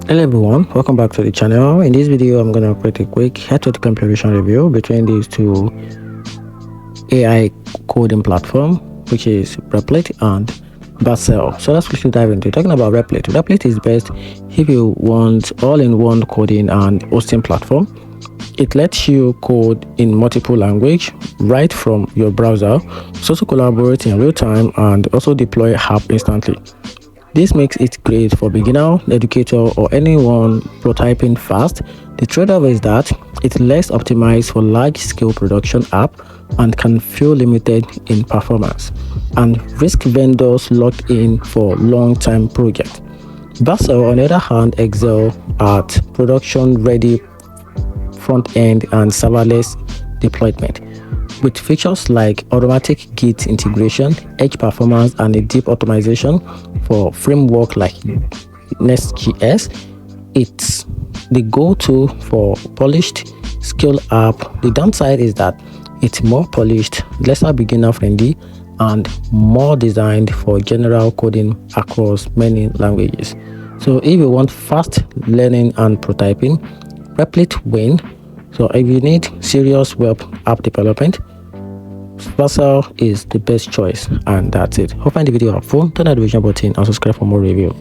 Hello everyone, welcome back to the channel. In this video I'm going to create a quick head-to-head comparison review between these two AI coding platform, which is Replit and Vercel. So let's quickly dive into it. Talking about Replit. Replit is best if you want all-in-one coding and hosting platform. It lets you code in multiple languages right from your browser, so to collaborate in real time and also deploy app instantly. This makes it great for beginner, educator, or anyone prototyping fast. The trade-off is that it's less optimized for large-scale production app and can feel limited in performance, and risk vendors locked in for long-term projects. Vercel, on the other hand, excel at production-ready front-end and serverless deployment, with features like automatic Git integration, edge performance, and a deep optimization for framework like Nest.js. It's the go-to for polished skill app. The downside is that it's more polished, lesser beginner friendly, and more designed for general coding across many languages. So if you want fast learning and prototyping, Replit win. So if you need serious web app development, Vercel is the best choice. And that's it. Hope you find the video helpful. Turn on the notification button and subscribe for more review.